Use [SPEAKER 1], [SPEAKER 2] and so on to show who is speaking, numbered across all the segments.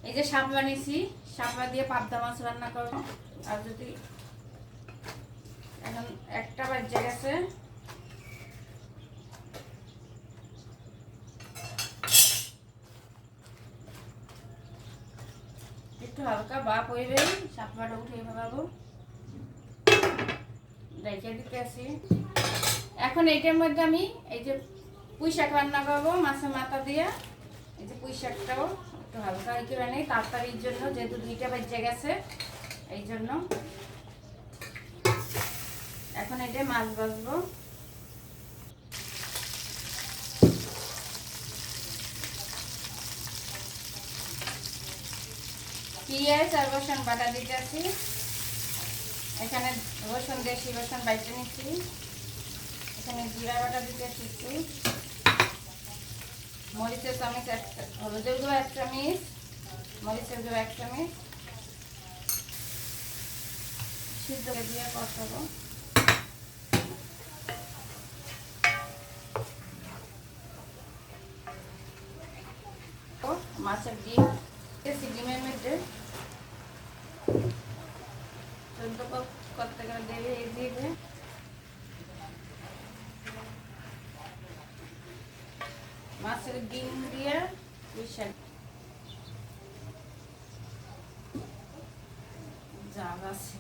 [SPEAKER 1] এই যে শাপলা নিছি, শাপলা দিয়ে পাবদা মাছ রান্না করবো। আর যদি এখন একটা বাজে গেছে, একটু হালকা ভাপ হইবে, শাপলাটা উঠে ফেলাবো, রেখে দিতে আসি। এখন এইটার মধ্যে আমি এই যে পুঁই শাক রান্না করবো মাছের মাথা দিয়ে। এই যে পুঁই শাকটাও একটু হালকা হইতে নেই তাড়াতাড়ির জন্য, যেহেতু 2টা বেজে গেছে এই জন্য। এখন এটা মাছ ভাজবো। পেঁয়াজ আর রসুন বাটা দিতেছি। এখানে রসুন, দেশি রসুন বাইটে নিচ্ছি। এখানে জিরা বাটা দিতেছি একটু, মরিচের চামচ একটা, হলুদের গুঁড়ো 1 চামচ, মরিচের গুঁড়ো 1 চামচ, সিদ্ধ দিয়ে কষাবো। মাছের ডিম, ডিমের মধ্যে 14 করতে গেলে দেবে, এই দিবে মাছের ডিম দিয়ে পুঁইশাক জাল আছে।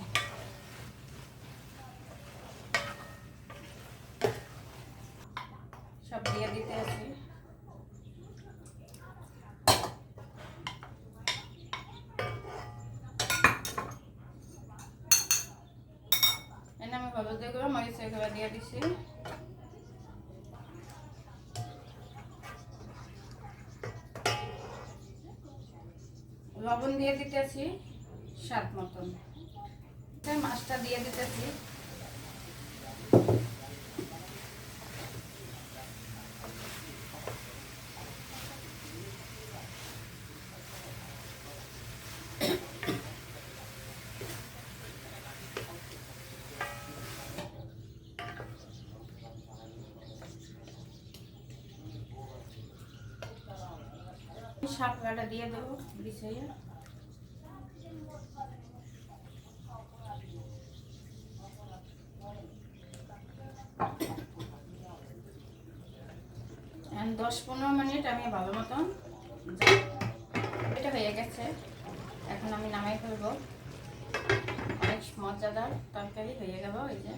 [SPEAKER 1] সব দিয়ে দিতে আছি। এনে আমি হলুদের গুঁড়ো, মরিচের গুঁড়ো দিয়ে দিছি। লবণ দিয়ে দিতেছি স্বাদ মতন। মাছটা দিয়ে দিতেছি। শাপলাটা দিয়ে দেবো বিছিয়ে। এখন 10-15 মিনিট আমি ভালো মতন, এটা হয়ে গেছে। এখন আমি নামাই ফেলবো। অনেক মজাদার তরকারি হয়ে গেল। এই যে